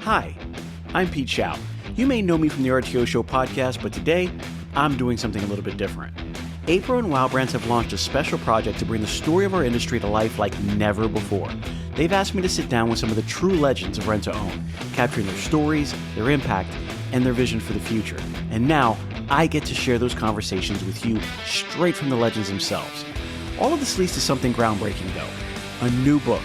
Hi, I'm Pete Shau. You may know me from the RTO Show podcast, but today I'm doing something a little bit different. APRO and Wow Brands have launched a special project to bring the story of our industry to life like never before. They've asked me to sit down with some of the true legends of rent-to-own, capturing their stories, their impact, and their vision for the future. And now I get to share those conversations with you straight from the legends themselves. All of this leads to something groundbreaking, though. A new book,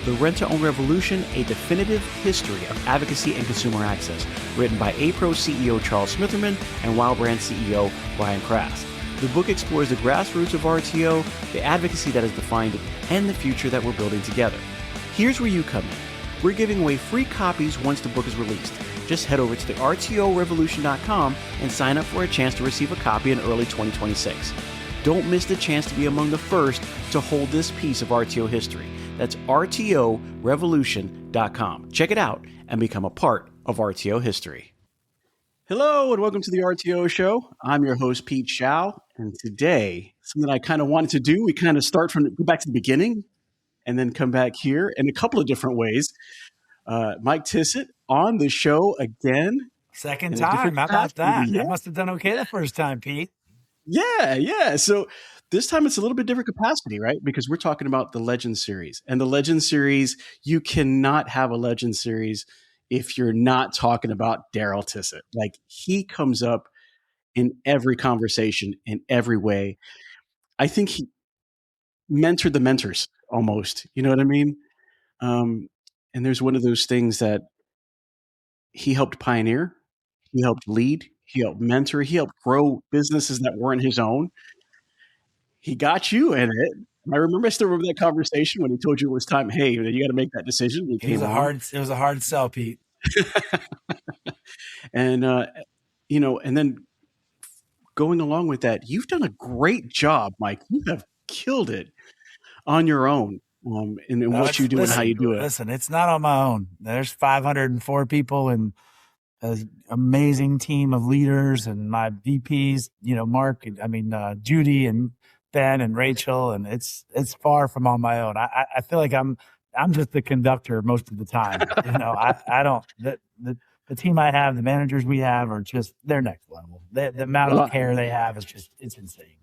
The Rent-to-Own Revolution, A Definitive History of Advocacy and Consumer Access, written by APRO CEO Charles Smitherman and Wow Brand CEO Brian Krast. The book explores the grassroots of RTO, the advocacy that has defined it, and the future that we're building together. Here's where you come in. We're giving away free copies once the book is released. Just head over to the RTORevolution.com and sign up for a chance to receive a copy in early 2026. Don't miss the chance to be among the first to hold this piece of RTO history. That's RTORevolution.com. Check it out and become a part of RTO history. Hello and welcome to the RTO Show. I'm your host, Pete Shau. And today, something I kind of wanted to do, we kind of go back to the beginning and then come back here in a couple of different ways. Mike Tissot on the show again. Second time. How about that? Yeah. I must have done okay the first time, Pete. Yeah. So this time it's a little bit different capacity, right? Because we're talking about the Legend Series. And the Legend Series, you cannot have a Legend Series if you're not talking about Darrell Tissot. Like, he comes up in every conversation, in every way. I think he mentored the mentors almost. You know what I mean? And there's one of those things that he helped pioneer, he helped lead, he helped mentor, he helped grow businesses that weren't his own. He got you in it. I still remember that conversation when he told you it was time. Hey, you got to make that decision. It was a hard sell, Pete. And, and then going along with that, you've done a great job, Mike. You have killed it on your own in what you do and how you do it. Listen, it's not on my own. There's 504 people and an amazing team of leaders and my VPs, Judy and Ben and Rachel, and it's far from on my own. I feel like I'm just the conductor most of the time. I don't. The team I have, the managers we have are just, they're next level. The amount of care they have is just, it's insane.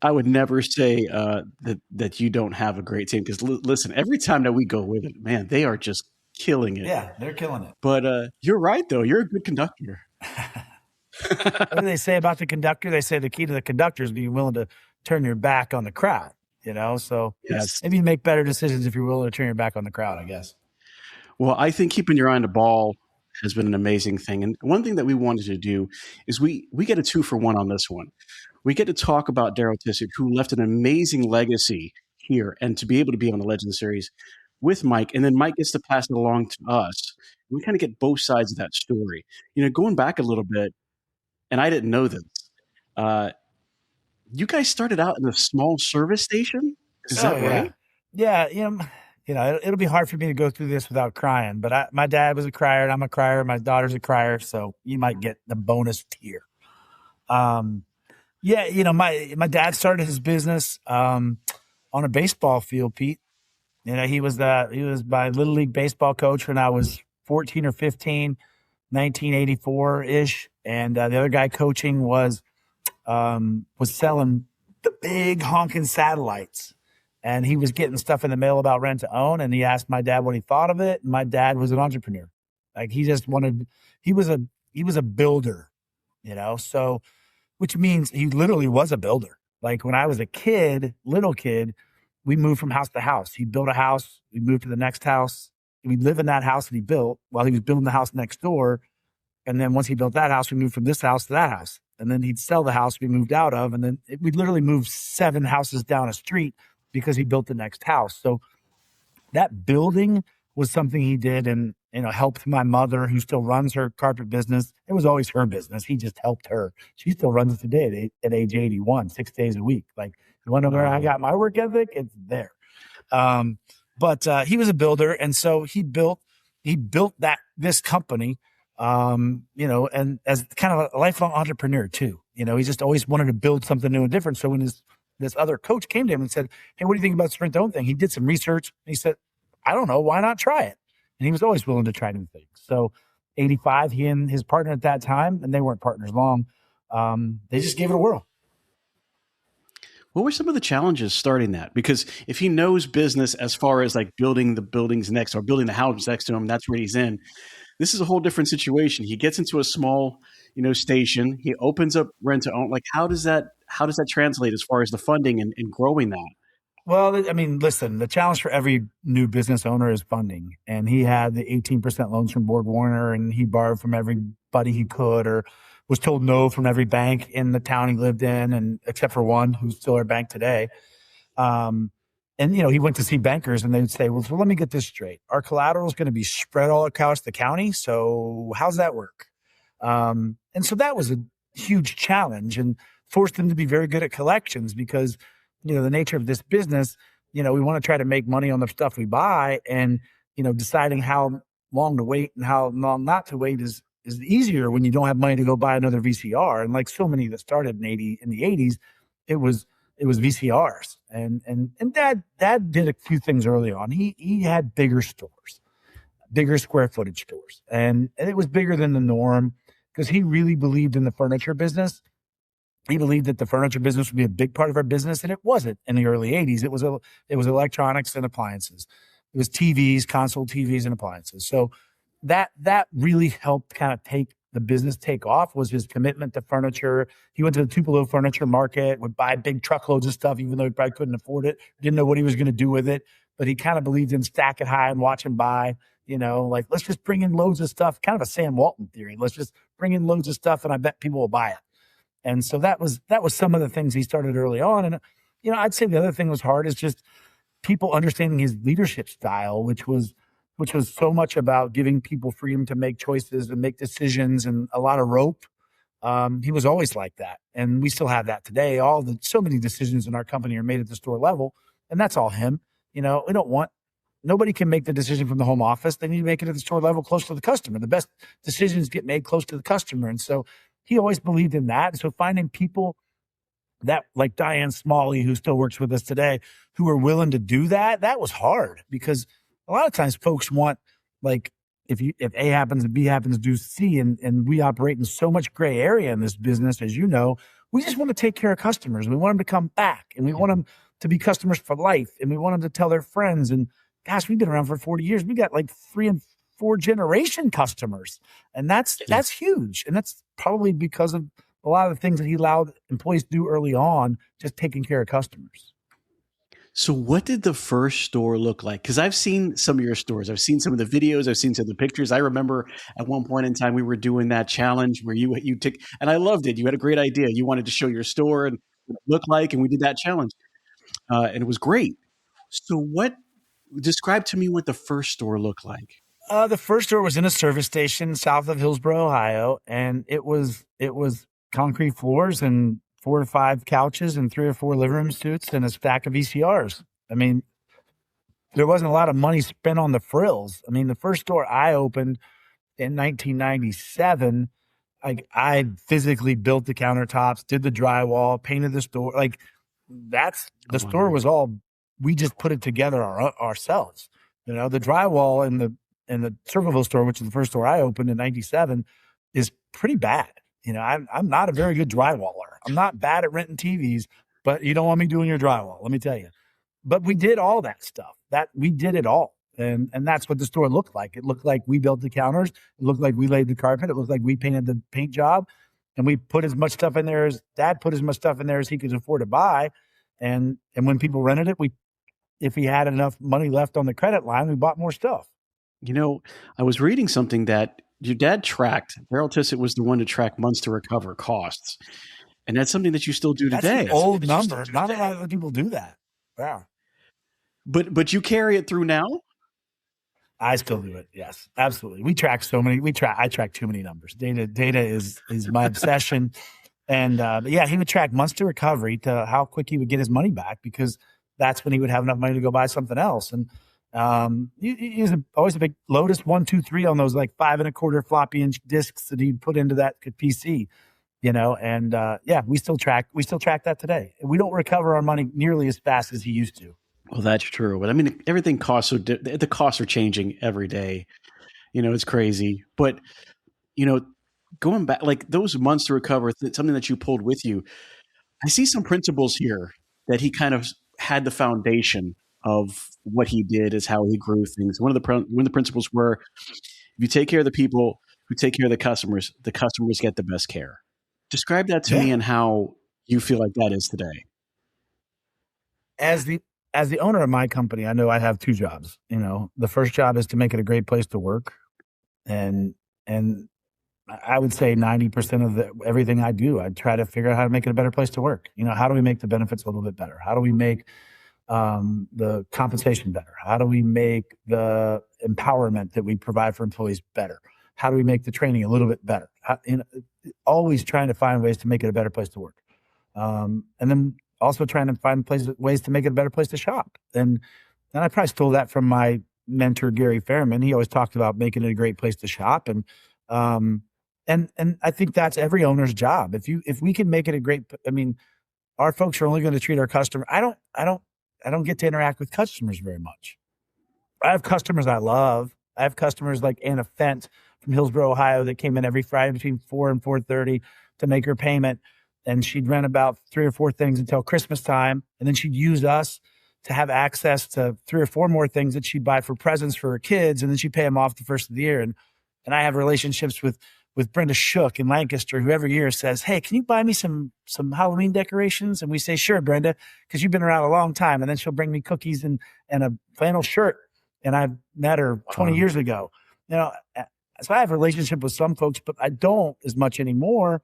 I would never say that you don't have a great team, because listen, every time that we go with it, man, they are just killing it. Yeah, they're killing it. But you're right, though. You're a good conductor. What do they say about the conductor? They say the key to the conductor is being willing to turn your back on the crowd, So yes. Maybe you make better decisions if you're willing to turn your back on the crowd, I guess. Well, I think keeping your eye on the ball has been an amazing thing. And one thing that we wanted to do is we get a 2-for-1 on this one. We get to talk about Darrell Tissot, who left an amazing legacy here, and to be able to be on the Legend Series with Mike. And then Mike gets to pass it along to us. We kind of get both sides of that story. Going back a little bit, and I didn't know this, you guys started out in a small service station? Is that right? Yeah. It'll be hard for me to go through this without crying, but my dad was a crier and I'm a crier. My daughter's a crier. So you might get the bonus tier. My dad started his business, on a baseball field, Pete. He was my little league baseball coach when I was 14 or 15, 1984 ish. And, the other guy coaching was selling the big honking satellites, and he was getting stuff in the mail about rent to own. And he asked my dad what he thought of it. And my dad was an entrepreneur. Like, he was a builder, so, which means he literally was a builder. Like, when I was a little kid, we moved from house to house. He built a house. We moved to the next house. We'd live in that house that he built while he was building the house next door. And then once he built that house, we moved from this house to that house. And then he'd sell the house we moved out of. And then we literally moved 7 houses down a street because he built the next house. So that building was something he did, and, helped my mother, who still runs her carpet business. It was always her business. He just helped her. She still runs it today at age 81, 6 days a week. Like, you want to know where I got my work ethic? It's there. But he was a builder. And so he built this company, and as kind of a lifelong entrepreneur too. He just always wanted to build something new and different. So when this other coach came to him and said, "Hey, what do you think about this rent-to-own thing?" He did some research and he said, "I don't know, why not try it?" and he was always willing to try new things. So 85, he and his partner at that time, and they weren't partners long, they just gave it a whirl. What were some of the challenges starting that? Because if he knows business as far as like building the buildings next or building the house next to him, that's where he's in. This is a whole different situation. He gets into a small, station. He opens up rent to own. Like, how does that translate as far as the funding and growing that? Well, I mean, listen, the challenge for every new business owner is funding. And he had the 18% loans from Borg Warner, and he borrowed from everybody he could, or was told no from every bank in the town he lived in, and except for one who's still our bank today. And, he went to see bankers, and they would say, well, so let me get this straight. Our collateral is going to be spread all across the county. So how's that work? And so that was a huge challenge, and forced them to be very good at collections because, the nature of this business, we want to try to make money on the stuff we buy, and, deciding how long to wait and how long not to wait is easier when you don't have money to go buy another VCR. And like so many that started in the 80s, it was VCRs. And dad did a few things early on. He had bigger stores, bigger square footage stores. And it was bigger than the norm because he really believed in the furniture business. He believed that the furniture business would be a big part of our business, and it wasn't in the early 80s. It was electronics and appliances. It was TVs, console TVs, and appliances. So that really helped kind of the business take off, was his commitment to furniture. He went to the Tupelo furniture market, would buy big truckloads of stuff, even though he probably couldn't afford it, didn't know what he was going to do with it. But he kind of believed in stack it high and watch and buy, like, let's just bring in loads of stuff, kind of a Sam Walton theory. Let's just bring in loads of stuff, and I bet people will buy it. And so that was some of the things he started early on. And, I'd say the other thing was hard is just people understanding his leadership style, which was so much about giving people freedom to make choices and make decisions and a lot of rope. He was always like that. And we still have that today. So many decisions in our company are made at the store level, and that's all him. Nobody can make the decision from the home office. They need to make it at the store level, close to the customer. The best decisions get made close to the customer. And so he always believed in that. And so finding people that, like Diane Smalley, who still works with us today, who are willing to do that was hard, because a lot of times folks want, like, if A happens and B happens, do C, and we operate in so much gray area in this business, as you know. We just want to take care of customers. We want them to come back, and we want them to be customers for life, and we want them to tell their friends. And gosh, we've been around for 40 years. We got like 3 and 4 generation customers, and that's huge. And that's probably because of a lot of the things that he allowed employees to do early on, just taking care of customers. So what did the first store look like? Because I've seen some of your stores. I've seen some of the videos. I've seen some of the pictures. I remember at one point in time, we were doing that challenge where you took, and I loved it. You had a great idea. You wanted to show your store and what it looked like, and we did that challenge. And it was great. So describe to me what the first store looked like. The first store was in a service station south of Hillsboro, Ohio, and it was concrete floors and 4 or 5 couches and 3 or 4 living room suites and a stack of VCRs. I mean, there wasn't a lot of money spent on the frills. I mean, the first store I opened in 1997, I physically built the countertops, did the drywall, painted the store. Like, store was all, we just put it together ourselves. The drywall in the Circleville store, which is the first store I opened in 97, is pretty bad. I'm not a very good drywaller. I'm not bad at renting TVs, but you don't want me doing your drywall, let me tell you. But we did all that stuff. We did it all. And that's what the store looked like. It looked like we built the counters. It looked like we laid the carpet. It looked like we painted the paint job. And we put as much stuff in there as Dad put as much stuff in there as he could afford to buy. And when people rented it, if he had enough money left on the credit line, we bought more stuff. I was reading something that your dad tracked. Darrell Tissot was the one to track months to recover costs. And that's something that you still do today. That's an old number. Not a lot of people do that. Wow. But you carry it through now? I still do it. Yes, absolutely. I track too many numbers. Data is my obsession. And he would track months to recovery, to how quick he would get his money back, because that's when he would have enough money to go buy something else. And he was always a big Lotus 1, 2, 3 on those like 5 1/4 floppy inch discs that he'd put into that PC, we still track that today. We don't recover our money nearly as fast as he used to. Well, that's true. But I mean, everything costs, the costs are changing every day. It's crazy. But, going back, like those months to recover, something that you pulled with you, I see some principles here that he kind of had the foundation of what he did is how he grew things. One of the principles were, if you take care of the people who take care of the customers get the best care. Describe that to me and how you feel like that is today. As the owner of my company, I know I have two jobs. The first job is to make it a great place to work. And I would say 90% of everything I do, I try to figure out how to make it a better place to work. How do we make the benefits a little bit better? How do we make the compensation better? How do we make the empowerment that we provide for employees better? How do we make the training a little bit better? Always trying to find ways to make it a better place to work. And then also trying to find ways to make it a better place to shop. And I probably stole that from my mentor, Gary Fairman. He always talked about making it a great place to shop. And I think that's every owner's job. If we can make it a great, our folks are only going to treat our customer. I don't get to interact with customers very much. I have customers I love. I have customers like Anna Fent from Hillsboro, Ohio, that came in every Friday between 4 and 4:30 to make her payment. And she'd rent about 3 or 4 things until Christmas time. And then she'd use us to have access to 3 or 4 more things that she'd buy for presents for her kids. And then she'd pay them off the first of the year. And I have relationships with Brenda Shook in Lancaster, who every year says, "Hey, can you buy me some Halloween decorations?" And we say, "Sure, Brenda, because you've been around a long time." And then she'll bring me cookies and a flannel shirt. And I've met her 20 years ago. So I have a relationship with some folks, but I don't as much anymore.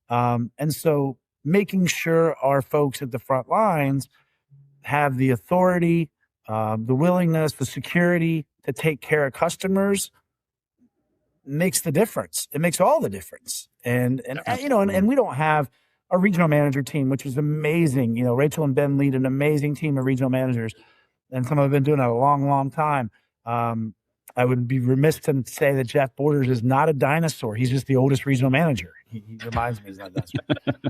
And so making sure our folks at the front lines have the authority, the willingness, the security to take care of customers makes the difference. It makes all the difference. And we don't have a regional manager team, which is amazing. Rachel and Ben lead an amazing team of regional managers, and some of them have been doing it a long, long time. I would be remiss to say that Jeff Borders is not a dinosaur. He's just the oldest regional manager. He reminds me he's not a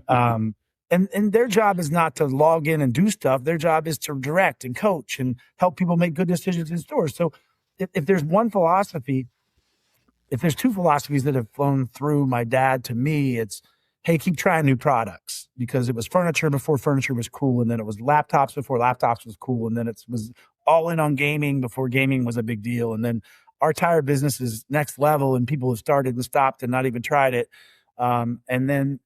dinosaur. And their job is not to log in and do stuff. Their job is to direct and coach and help people make good decisions in stores. So if there's one philosophy, if there's 2 philosophies that have flown through my dad to me, it's, hey, keep trying new products, because it was furniture before furniture was cool. And then it was laptops before laptops was cool. And then it was all in on gaming before gaming was a big deal. And then our tire business is next level, and people have started and stopped and not even tried it. And then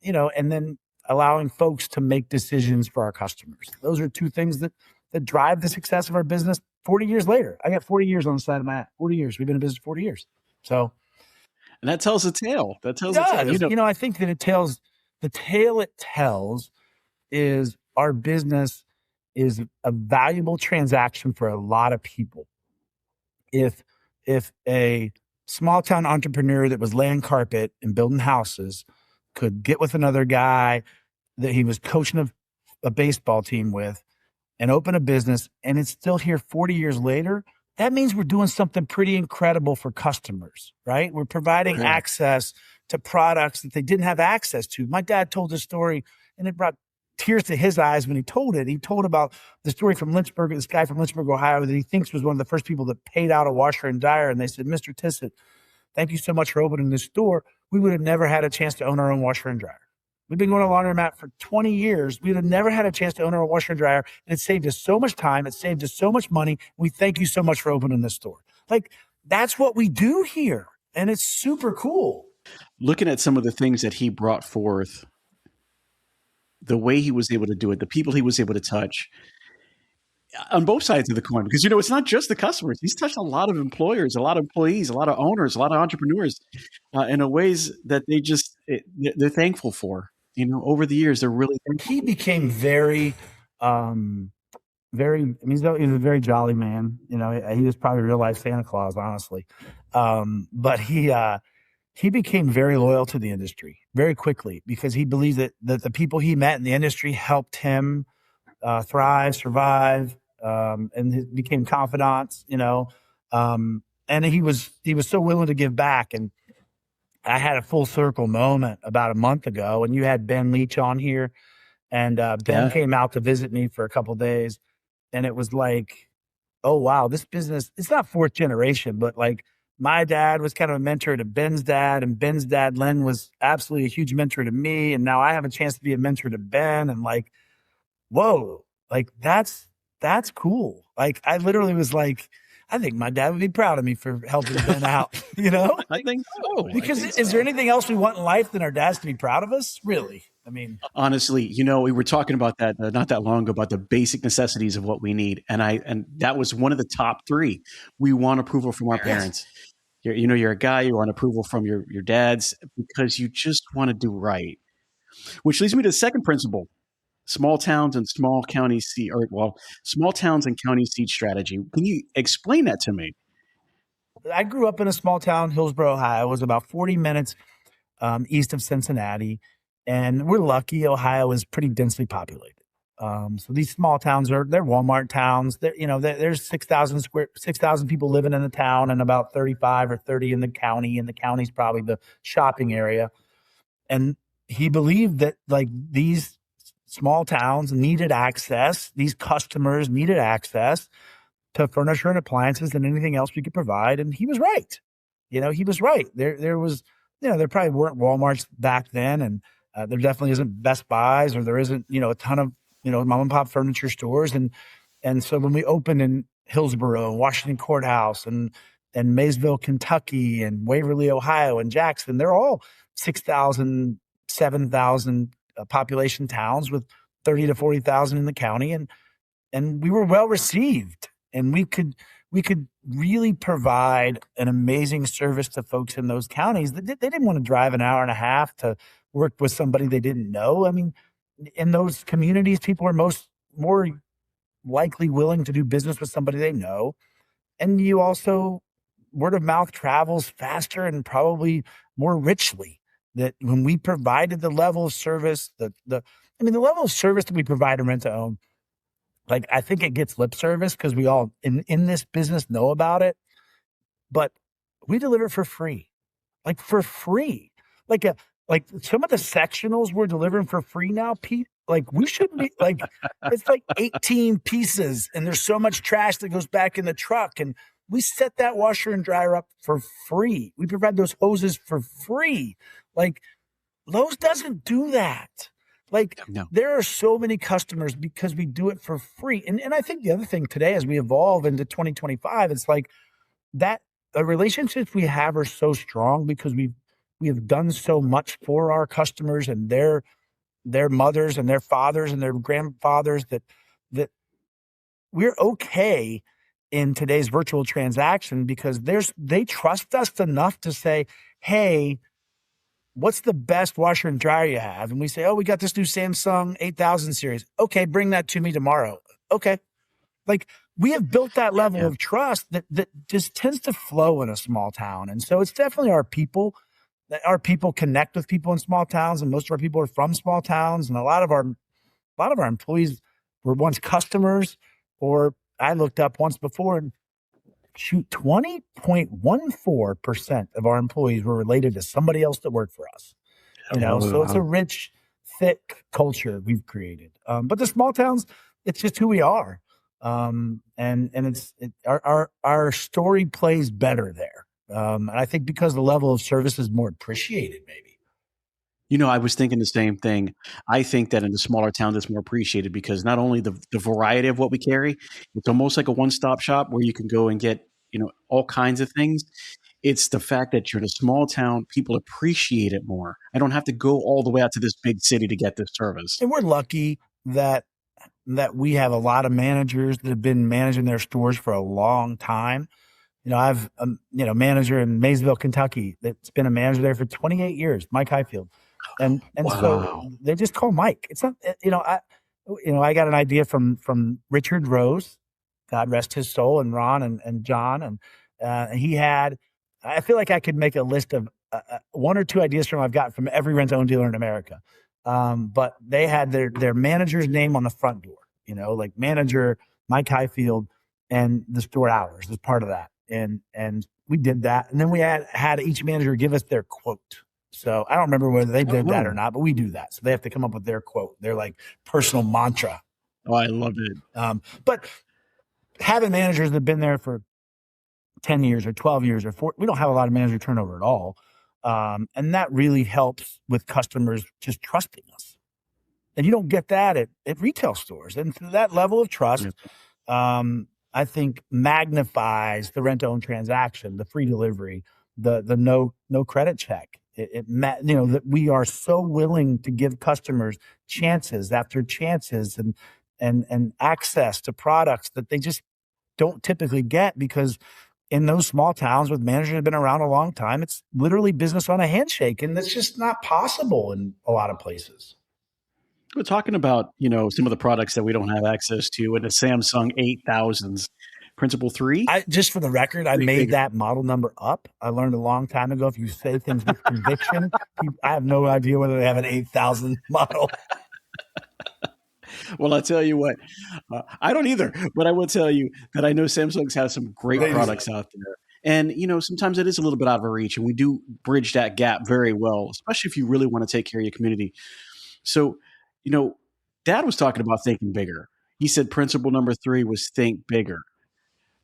allowing folks to make decisions for our customers. Those are 2 things that drive the success of our business 40 years later. I got 40 years on the side of my 40 years. We've been in business 40 years. So. And that tells a tale. I think that the tale it tells is our business is a valuable transaction for a lot of people. If a small town entrepreneur that was laying carpet and building houses could get with another guy that he was coaching a baseball team with and open a business, and it's still here 40 years later, that means we're doing something pretty incredible for customers, right? We're providing access to products that they didn't have access to. My dad told this story, and it brought tears to his eyes when he told it. He told about the story from Lynchburg, this guy from Lynchburg, Ohio, that he thinks was one of the first people that paid out a washer and dryer. And they said, "Mr. Tissot, thank you so much for opening this store. We would have never had a chance to own our own washer and dryer. We've been going to laundromat for 20 years. We would have never had a chance to own our own washer and dryer. And it saved us so much time. It saved us so much money. We thank you so much for opening this store." Like, that's what we do here. And it's super cool. Looking at some of the things that he brought forth, the way he was able to do it, the people he was able to touch on both sides of the coin, because, it's not just the customers. He's touched a lot of employers, a lot of employees, a lot of owners, a lot of entrepreneurs in ways that they're thankful for. Over the years, they're really thankful. He became he's a very jolly man. He was probably real life Santa Claus, honestly. But he became very loyal to the industry very quickly, because he believed that the people he met in the industry helped him thrive, survive, and he became confidants, and he was so willing to give back. And I had a full circle moment about a month ago, and you had Ben Leach on here, and Ben came out to visit me for a couple of days. And it was like, oh, wow, this business, it's not fourth generation, but like my dad was kind of a mentor to Ben's dad, and Ben's dad, Len, was absolutely a huge mentor to me. And now I have a chance to be a mentor to Ben. And like, whoa, like that's cool. Like I literally was like, I think my dad would be proud of me for helping Ben out, I think so. Because is there anything else we want in life than our dads to be proud of us? Really? I mean, honestly, we were talking about that not that long ago, about the basic necessities of what we need. And that was one of the top three. We want approval from our parents. You're a guy, you want approval from your dads because you just want to do right. Which leads me to the second principle: small towns and small county seat, small towns and county seat strategy. Can you explain that to me? I grew up in a small town, Hillsboro, Ohio. It was about 40 minutes east of Cincinnati. And we're lucky. Ohio is pretty densely populated. So these small towns they're Walmart towns. There's 6,000 people living in the town and about 35 or 30 in the county. And the county's probably the shopping area. And he believed that like these small towns needed access. These customers needed access to furniture and appliances and anything else we could provide. And he was right. He was right. There was, there probably weren't Walmarts back then. And there definitely isn't Best Buys, or there isn't, a ton of, mom and pop furniture stores. And so when we opened in Hillsboro, Washington Courthouse, and Maysville, Kentucky, and Waverly, Ohio, and Jackson, they're all 6,000, 7,000 population towns with 30 to 40,000 in the county. And we were well received, and we could really provide an amazing service to folks in those counties. They didn't want to drive an hour and a half to work with somebody they didn't know. I mean, in those communities, people are more likely willing to do business with somebody they know. And you also, word of mouth travels faster and probably more richly. That when we provided the level of service, the level of service that we provide in rent to own, like I think it gets lip service because we all in this business know about it, but we deliver for free, like some of the sectionals we're delivering for free now, Pete. Like we shouldn't be like, it's like 18 pieces and there's so much trash that goes back in the truck, and we set that washer and dryer up for free. We provide those hoses for free. Like Lowe's doesn't do that. Like no. There are so many customers because we do it for free. And I think the other thing today, as we evolve into 2025, it's like that the relationships we have are so strong because we have done so much for our customers and their mothers and their fathers and their grandfathers that we're okay in today's virtual transaction because they trust us enough to say, hey, what's the best washer and dryer you have? And we say, oh, we got this new Samsung 8000 series. Okay, bring that to me tomorrow. Okay. Like we have built that level of trust that just tends to flow in a small town. And so it's definitely our people. Our people connect with people in small towns, and most of our people are from small towns. And a lot of our employees were once customers, or I looked up once before and 20.14% of our employees were related to somebody else that worked for us. So it's a rich, thick culture we've created. But the small towns, it's just who we are. And our story plays better there. And I think because the level of service is more appreciated, maybe. I was thinking the same thing. I think that in the smaller towns, it's more appreciated because not only the variety of what we carry, it's almost like a one-stop shop where you can go and get, all kinds of things. It's the fact that you're in a small town, people appreciate it more. I don't have to go all the way out to this big city to get this service. And we're lucky that we have a lot of managers that have been managing their stores for a long time. I've a manager in Maysville, Kentucky that's been a manager there for 28 years, Mike Highfield. And wow. So they just call Mike. It's not, I got an idea from Richard Rose, God rest his soul, and Ron and John. And he had, I feel like I could make a list of one or two ideas I've got from every rent-owned dealer in America. But they had their manager's name on the front door, like manager Mike Highfield, and the store hours as part of that. And we did that. And then we had each manager give us their quote. So I don't remember whether they did that or not, but we do that. So they have to come up with their quote, their like personal mantra. Oh, I love it. But having managers that have been there for 10 years or 12 years or 4, we don't have a lot of manager turnover at all. And that really helps with customers just trusting us. And you don't get that at retail stores. And that level of trust, I think, magnifies the rent-to-own transaction, the free delivery, the no credit check. That we are so willing to give customers chances after chances and access to products that they just don't typically get, because in those small towns with managers that have been around a long time, it's literally business on a handshake, and that's just not possible in a lot of places. We're talking about, some of the products that we don't have access to in the Samsung 8000s. Principle 3? Just for the record, I made that model number up. I learned a long time ago, if you say things with conviction, I have no idea whether they have an 8000 model. Well, I'll tell you what, I don't either, but I will tell you that I know Samsung's has some great products out there. And, sometimes it is a little bit out of our reach, and we do bridge that gap very well, especially if you really want to take care of your community. So, Dad was talking about thinking bigger. He said principle number 3 was think bigger.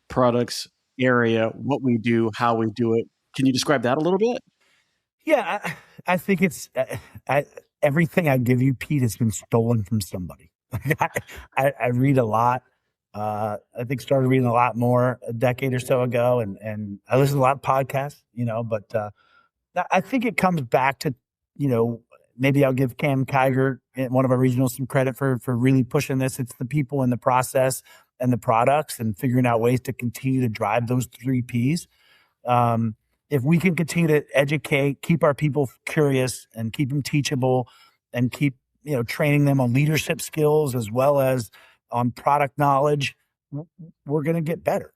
Products, area, what we do, how we do it. Can you describe that a little bit? Yeah, I think it's everything I give you, Pete, has been stolen from somebody. I read a lot. I think started reading a lot more a decade or so ago, and I listen to a lot of podcasts, but I think it comes back to, maybe I'll give Cam Kiger, one of our regionals, some credit for really pushing this. It's the people in the process and the products and figuring out ways to continue to drive those 3 Ps. If we can continue to educate, keep our people curious and keep them teachable and keep, training them on leadership skills as well as on product knowledge, we're going to get better.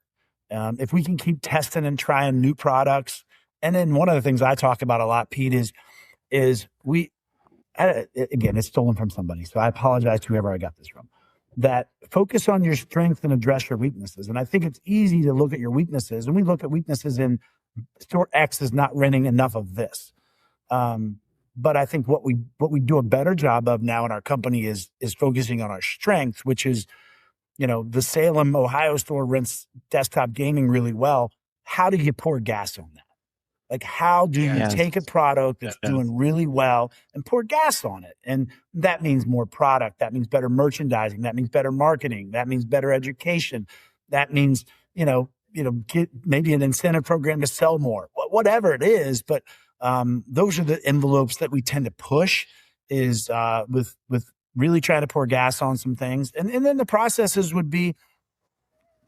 If we can keep testing and trying new products. And then one of the things I talk about a lot, Pete, is again, it's stolen from somebody, so I apologize to whoever I got this from, that focus on your strengths and address your weaknesses. And I think it's easy to look at your weaknesses, and we look at weaknesses in store X is not renting enough of this. But I think what we do a better job of now in our company is focusing on our strengths, which is, the Salem, Ohio store rents desktop gaming really well. How do you pour gas on that? Like, how do you take a product that's doing really well and pour gas on it? And that means more product. That means better merchandising. That means better marketing. That means better education. That means, get maybe an incentive program to sell more, whatever it is. But those are the envelopes that we tend to push, is with really trying to pour gas on some things. And then the processes would be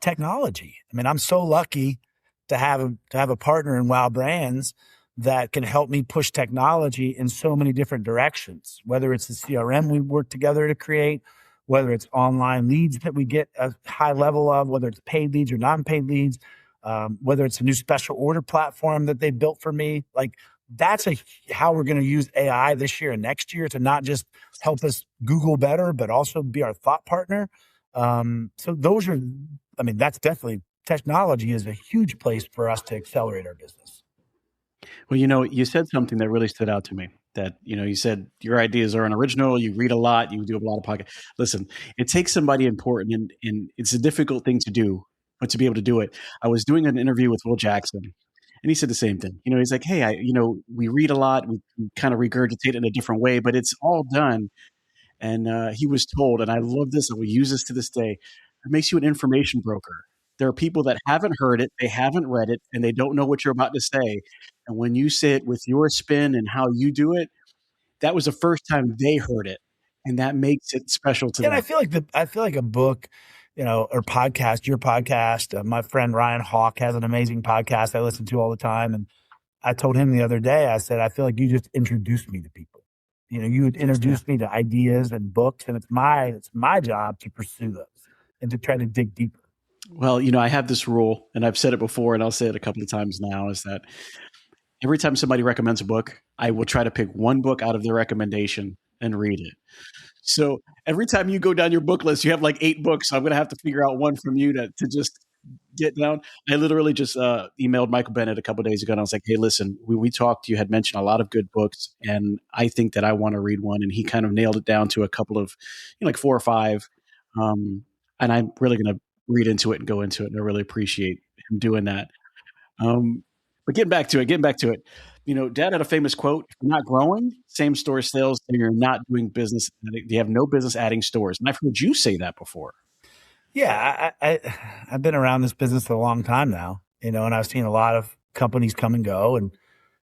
technology. I mean, I'm so lucky to have a partner in Wow Brands that can help me push technology in so many different directions, whether it's the CRM we work together to create, whether it's online leads that we get a high level of, whether it's paid leads or non-paid leads, whether it's a new special order platform that they built for me. Like, that's how we're going to use AI this year and next year to not just help us Google better, but also be our thought partner. So those are, that's definitely, technology is a huge place for us to accelerate our business. Well, you said something that really stood out to me, that, you said your ideas are unoriginal, you read a lot, you do a lot of podcasts. Listen, it takes somebody important, and it's a difficult thing to do, but to be able to do it. I was doing an interview with Will Jackson, and he said the same thing. He's like, hey, we read a lot, we kind of regurgitate in a different way, but it's all done. And he was told, and I love this, and we use this to this day, it makes you an information broker. There are people that haven't heard it, they haven't read it, and they don't know what you're about to say. And when you say it with your spin and how you do it, that was the first time they heard it, and that makes it special to them. And I feel like a book, or podcast, your podcast. My friend Ryan Hawk has an amazing podcast I listen to all the time, and I told him the other day, I said, I feel like you just introduced me to people. You would introduce me to ideas and books, and it's my job to pursue those and to try to dig deeper. Well, I have this rule, and I've said it before, and I'll say it a couple of times now, is that every time somebody recommends a book, I will try to pick one book out of their recommendation and read it. So every time you go down your book list, you have like 8 books. So I'm going to have to figure out one from you to just get down. I literally just emailed Michael Bennett a couple of days ago, and I was like, hey, listen, we talked. You had mentioned a lot of good books, and I think that I want to read one. And he kind of nailed it down to a couple of, like 4 or 5. And I'm really going to read into it and go into it. And I really appreciate him doing that. But getting back to it, Dad had a famous quote: "If you're not growing same store sales, then you're not doing business. You have no business adding stores." And I've heard you say that before. Yeah, I've been around this business a long time now, and I've seen a lot of companies come and go and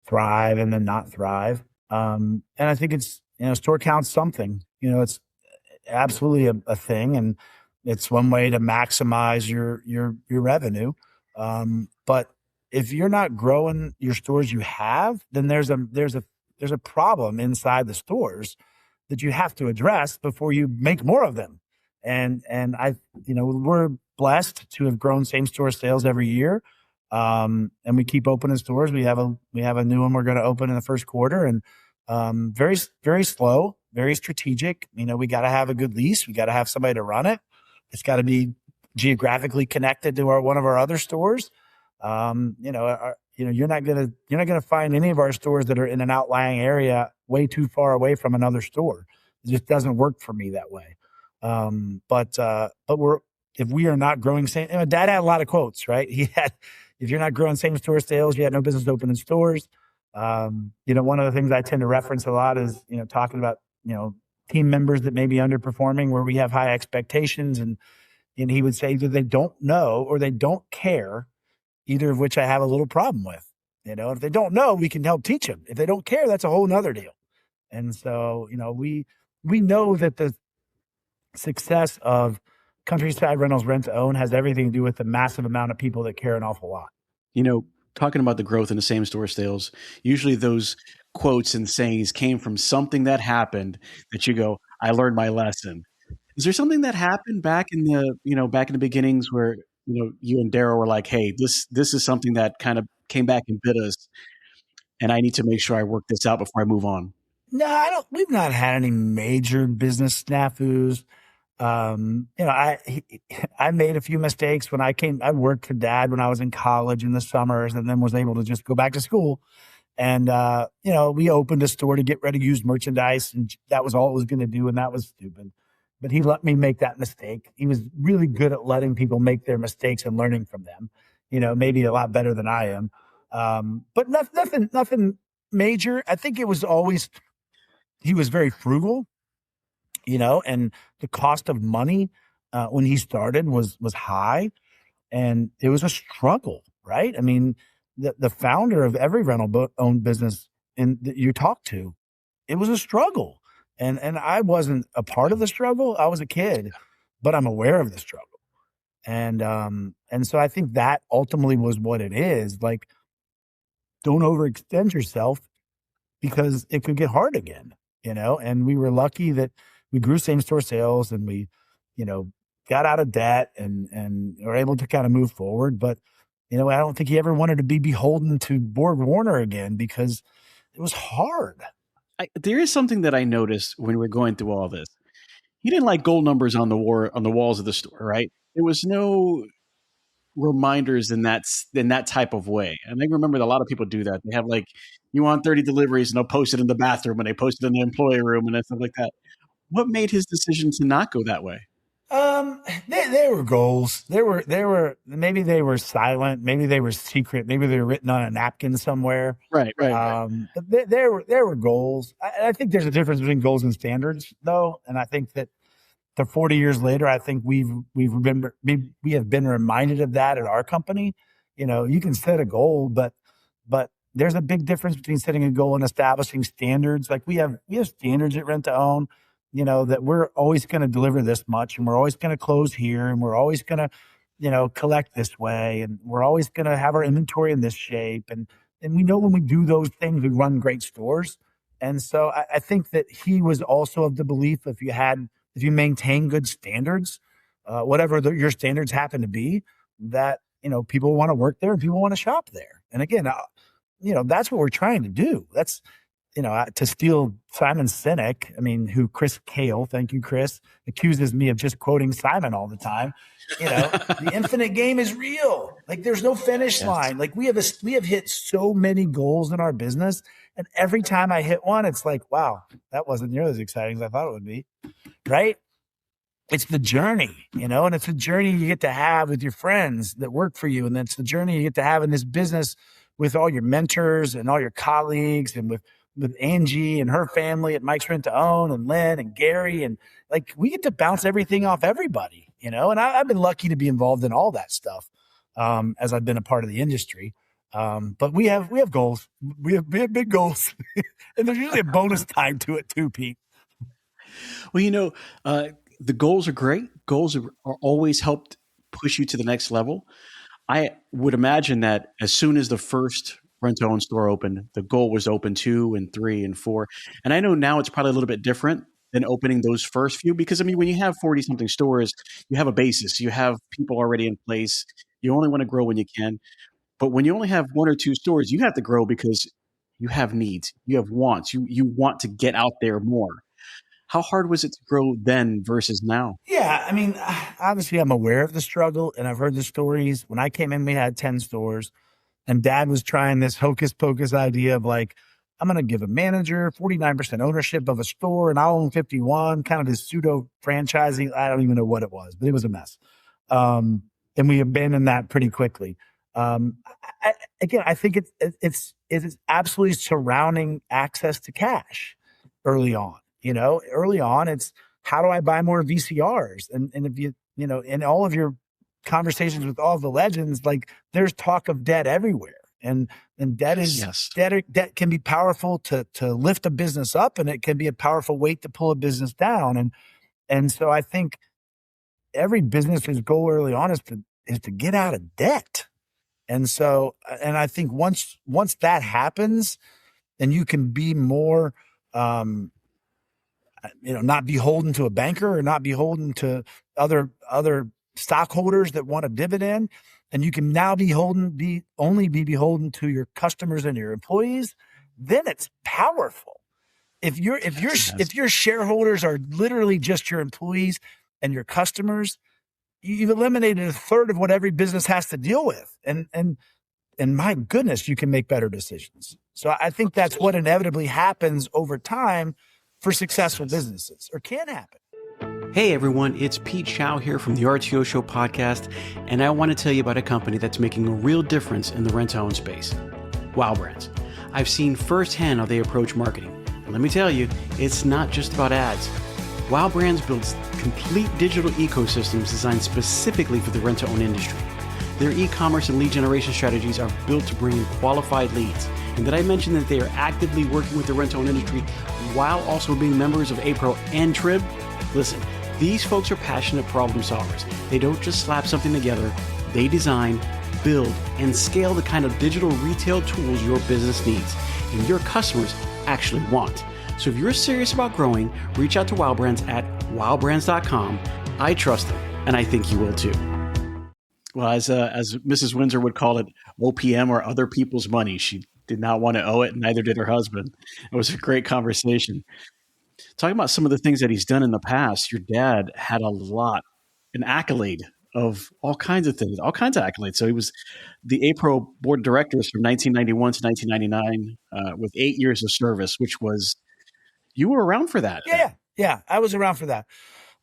thrive and then not thrive. And I think it's, store count's something, it's absolutely a thing. And it's one way to maximize your revenue. But if you're not growing your stores you have, then there's a problem inside the stores that you have to address before you make more of them. And we're blessed to have grown same store sales every year. And we keep opening stores. We have a new one we're going to open in the first quarter, and very, very slow, very strategic. We got to have a good lease. We got to have somebody to run it. It's got to be geographically connected to one of our other stores. You're not gonna find any of our stores that are in an outlying area way too far away from another store. It just doesn't work for me that way. But if we are not growing Dad had a lot of quotes, right? He had, if you're not growing same store sales, you had no business opening stores. One of the things I tend to reference a lot is, talking about, team members that may be underperforming where we have high expectations. And he would say that they don't know or they don't care, either of which I have a little problem with. If they don't know, we can help teach them. If they don't care, that's a whole nother deal. And so, we know that the success of Countryside Rentals Rent to Own has everything to do with the massive amount of people that care an awful lot. Talking about the growth in the same store sales, usually those quotes and sayings came from something that happened that you go, I learned my lesson. Is there something that happened back in the beginnings where, you and Darrell were like, hey, this is something that kind of came back and bit us, and I need to make sure I work this out before I move on? No, we've not had any major business snafus. I made a few mistakes when I worked for Dad when I was in college in the summers, and then was able to just go back to school. And, we opened a store to get rid of used merchandise, and that was all it was going to do. And that was stupid, but he let me make that mistake. He was really good at letting people make their mistakes and learning from them, maybe a lot better than I am. But nothing major. I think it was always, he was very frugal, and the cost of money when he started was high, and it was a struggle, right? I mean, the founder of every rental owned business that you talk to, it was a struggle. And I wasn't a part of the struggle. I was a kid, but I'm aware of the struggle. And so I think that ultimately was what it is. Like, don't overextend yourself because it could get hard again, and we were lucky that we grew same store sales and we, got out of debt and were able to kind of move forward. But, I don't think he ever wanted to be beholden to Borg Warner again because it was hard. There is something that I noticed when we're going through all this. He didn't like gold numbers on the walls of the store, right? There was no reminders in that type of way. And I remember that a lot of people do that. They have you want 30 deliveries, and they'll post it in the bathroom, and they post it in the employee room and stuff like that. What made his decision to not go that way? There were goals. Maybe they were silent. Maybe they were secret. Maybe they were written on a napkin somewhere. Right. But there were goals. I think there's a difference between goals and standards, though. And I think that 40 years later, I think we have been reminded of that at our company. You can set a goal, but there's a big difference between setting a goal and establishing standards. Like we have standards at Rent to Own, that we're always going to deliver this much, and we're always going to close here, and we're always going to, collect this way, and we're always going to have our inventory in this shape. And we know when we do those things, we run great stores. And so I think that he was also of the belief if you maintain good standards, whatever your standards happen to be, that, people want to work there and people want to shop there. And again, that's what we're trying to do. That's, to steal Simon Sinek, who Chris Kale, thank you, Chris, accuses me of just quoting Simon all the time. The infinite game is real. Like there's no finish line. Like we have hit so many goals in our business. And every time I hit one, it's like, wow, that wasn't nearly as exciting as I thought it would be. Right. it's the journey, and it's the journey you get to have with your friends that work for you. And it's the journey you get to have in this business with all your mentors and all your colleagues, and with Angie and her family at Mike's Rent to Own, and Lynn and Gary. And like, we get to bounce everything off everybody, and I've been lucky to be involved in all that stuff, as I've been a part of the industry. But we have goals. We have big goals, and there's usually a bonus tied to it too, Pete. Well, the goals are great. Goals are always helped push you to the next level. I would imagine that as soon as the first rent-to-own store opened, the goal was open 2 and 3 and 4. And I know now it's probably a little bit different than opening those first few, because when you have 40-something stores, you have a basis. You have people already in place. You only want to grow when you can. But when you only have 1 or 2 stores, you have to grow because you have needs. You have wants. You want to get out there more. How hard was it to grow then versus now? Yeah, obviously I'm aware of the struggle, and I've heard the stories. When I came in, we had 10 stores, and Dad was trying this hocus pocus idea of like, I'm going to give a manager 49% ownership of a store, and I'll own 51, kind of this pseudo franchising. I don't even know what it was, but it was a mess. And we abandoned that pretty quickly. I think it's absolutely surrounding access to cash early on. Early on, it's how do I buy more VCRs? And if in all of your conversations with all the legends, like, there's talk of debt everywhere. And debt is debt can be powerful to lift a business up, and it can be a powerful weight to pull a business down. And so I think every business's goal early on is to get out of debt. And so, and I think once that happens, then you can be more, not beholden to a banker, or not beholden to other stockholders that want a dividend. And you can now be beholden to your customers and your employees. Then it's powerful. If your shareholders are literally just your employees and your customers, you've eliminated a third of what every business has to deal with. And my goodness, you can make better decisions. So I think that's what inevitably happens over time for successful businesses, or can happen. Hey everyone, it's Pete Shau here from the RTO Show podcast, and I want to tell you about a company that's making a real difference in the rent-to-own space, Wow Brands. I've seen firsthand how they approach marketing, and let me tell you, it's not just about ads. Wow Brands builds complete digital ecosystems designed specifically for the rent-to-own industry. Their e-commerce and lead generation strategies are built to bring in qualified leads. And did I mention that they are actively working with the rent-to-own industry while also being members of APRO and TRIB? Listen, these folks are passionate problem solvers. They don't just slap something together. They design, build, and scale the kind of digital retail tools your business needs and your customers actually want. So if you're serious about growing, reach out to Wow Brands at wowbrands.com. I trust them, and I think you will too. Well, as Mrs. Windsor would call it, OPM, or other people's money. She did not want to owe it, and neither did her husband. It was a great conversation. Talking about some of the things that he's done in the past, your dad had an accolade of all kinds of things, all kinds of accolades. So he was the APRO board of directors from 1991 to 1999 with 8 years of service, which was, you were around for that. Yeah, I was around for that.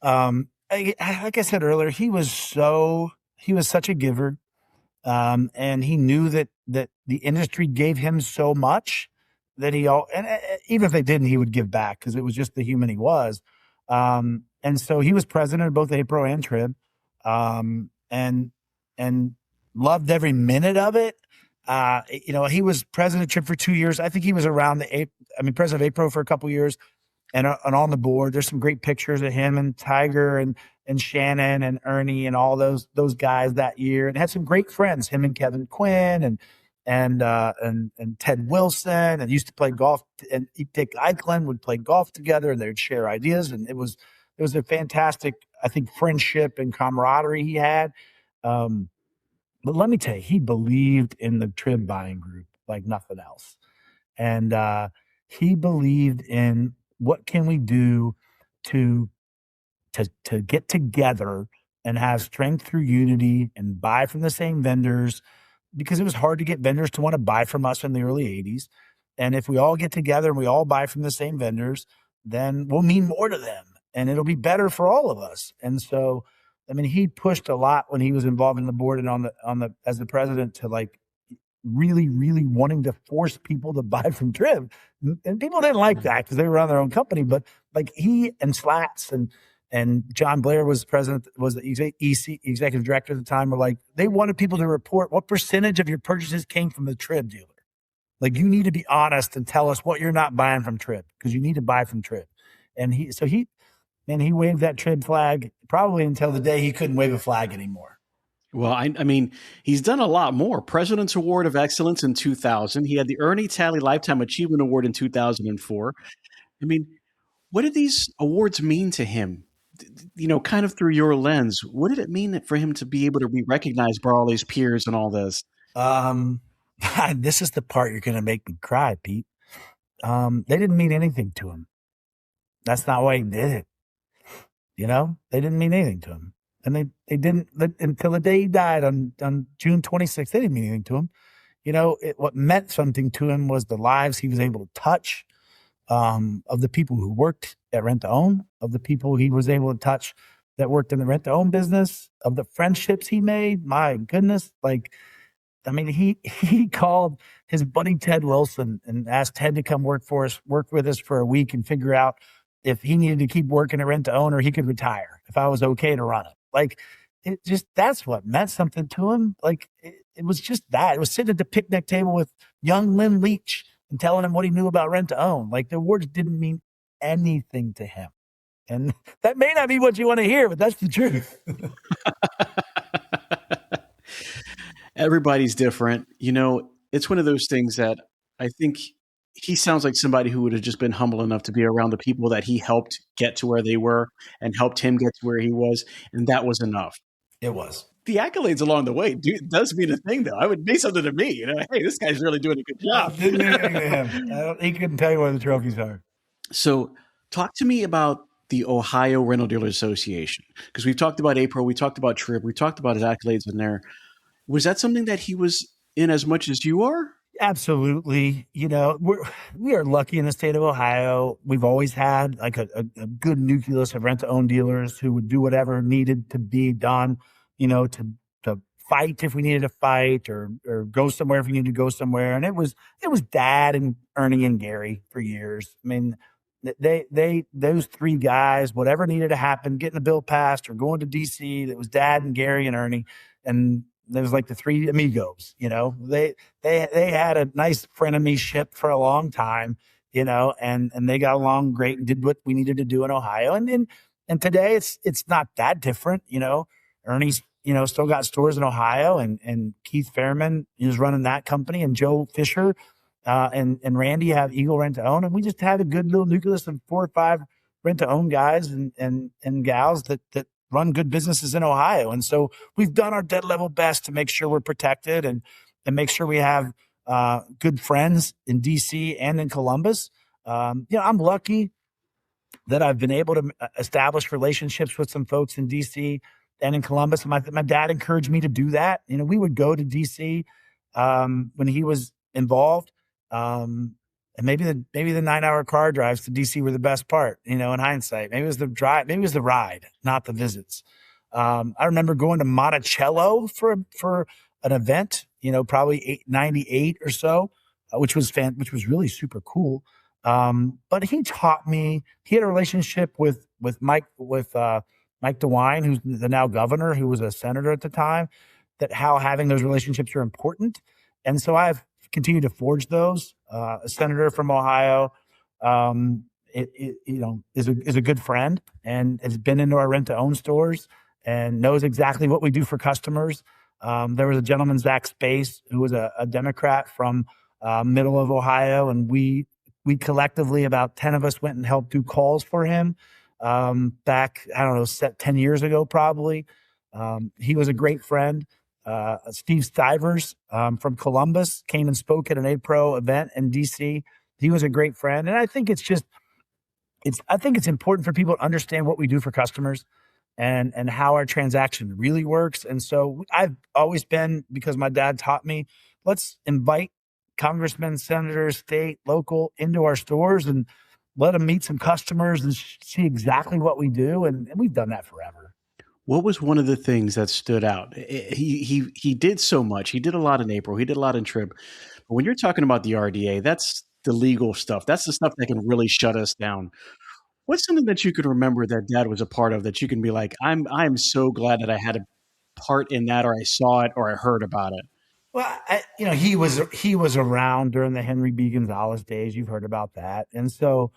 Like I said earlier, he was such a giver. And he knew that the industry gave him so much that even if they didn't, he would give back, because it was just the human he was. And so he was president of both APRO and TRIB, and loved every minute of it. He was president of TRIB for 2 years. I think he was around president of APRO for a couple years, and on the board. There's some great pictures of him and Tiger and Shannon and Ernie and all those guys that year, and had some great friends, him and Kevin Quinn and Ted Wilson, and used to play golf, and Dick Eichland would play golf together, and they'd share ideas. And it was a fantastic, I think, friendship and camaraderie he had. But let me tell you, he believed in the TRIB buying group like nothing else. And he believed in, what can we do to get together and have strength through unity and buy from the same vendors, because it was hard to get vendors to want to buy from us in the early 80s. And if we all get together and we all buy from the same vendors, then we'll mean more to them. and it'll be better for all of us. And so, I mean, he pushed a lot when he was involved in the board and on the as the president to like really, really wanting to force people to buy from TRIB. And people didn't like that because they were on their own company. But like he and Slats and John Blair was president, was the executive director at the time, were like, they wanted people to report what percentage of your purchases came from the TRIB dealer. Like, you need to be honest and tell us what you're not buying from TRIB, because you need to buy from TRIB. And he waved that TRIB flag probably until the day he couldn't wave a flag anymore. Well, I mean, he's done a lot more. President's Award of Excellence in 2000. He had the Ernie Talley Lifetime Achievement Award in 2004. I mean, what did these awards mean to him? You know, kind of through your lens, what did it mean for him to be able to be recognized by all these peers and all this? This is the part you're going to make me cry, Pete. They didn't mean anything to him. That's not why he did it. You know, they didn't mean anything to him. And they didn't until the day he died on June 26th. They didn't mean anything to him. You know, what meant something to him was the lives he was able to touch, of the people who worked at Rent to Own, of the people he was able to touch that worked in the Rent to Own business, of the friendships he made. My goodness. Like, I mean, he called his buddy Ted Wilson and asked Ted to come work with us for a week and figure out if he needed to keep working at Rent to Own or he could retire, if I was okay to run it. Like, that's what meant something to him. Like, it was just that. It was sitting at the picnic table with young Lynn Leach and telling him what he knew about Rent to Own. Like, the awards didn't mean anything to him. And that may not be what you want to hear, but that's the truth. Everybody's different. You know, it's one of those things that I think he sounds like somebody who would have just been humble enough to be around the people that he helped get to where they were and helped him get to where he was. And that was enough. It was. The accolades along the way does mean a thing, though. I would mean something to me. You know, hey, this guy's really doing a good job. Didn't mean anything to him. He couldn't tell you where the trophies are. So talk to me about the Ohio Rental Dealers Association, because we've talked about APRO, we talked about TRIB, we talked about his accolades in there. Was that something that he was in as much as you are? Absolutely. You know, we are lucky in the state of Ohio. We've always had like a good nucleus of rent-to-own dealers who would do whatever needed to be done, you know, to fight if we needed to fight or go somewhere if we needed to go somewhere. And it was Dad and Ernie and Gary for years. I mean, those three guys, whatever needed to happen, getting the bill passed or going to DC, that was Dad and Gary and Ernie. And there was like the three amigos, you know, they had a nice frenemyship for a long time, you know, and they got along great and did what we needed to do in Ohio. And today it's not that different. You know, Ernie's, you know, still got stores in Ohio and Keith Fairman is running that company, and Joe Fisher, and Randy have Eagle Rent to Own. And we just had a good little nucleus of 4 or 5 rent to own guys and gals that run good businesses in Ohio. And so we've done our dead level best to make sure we're protected and make sure we have good friends in DC and in Columbus. You know, I'm lucky that I've been able to establish relationships with some folks in DC and in Columbus. My dad encouraged me to do that. You know, we would go to DC when he was involved. And maybe the 9-hour car drives to DC were the best part, you know, in hindsight. Maybe it was the drive, maybe it was the ride, not the visits. I remember going to Monticello for an event, you know, probably 98 or so, which was really super cool. But he taught me, he had a relationship with Mike DeWine, who's the now governor, who was a senator at the time, that how having those relationships are important. And so I've continued to forge those. A senator from Ohio, you know, is a good friend and has been into our rent to own stores and knows exactly what we do for customers. There was a gentleman, Zach Space, who was a Democrat from middle of Ohio, and we collectively, about 10 of us, went and helped do calls for him back, I don't know, 10 years ago probably. He was a great friend. Steve Stivers from Columbus came and spoke at an APRO event in DC. He was a great friend. And I think I think it's important for people to understand what we do for customers and how our transaction really works. And so I've always been, because my dad taught me, let's invite congressmen, senators, state, local into our stores and let them meet some customers and see exactly what we do. And we've done that forever. What was one of the things that stood out? He did so much. He did a lot in APRO. He did a lot in TRIB. But when you're talking about the RDA, that's the legal stuff. That's the stuff that can really shut us down. What's something that you could remember that Dad was a part of that you can be like, I'm so glad that I had a part in that, or I saw it, or I heard about it? Well, he was around during the Henry B. Gonzalez days. You've heard about that. And so,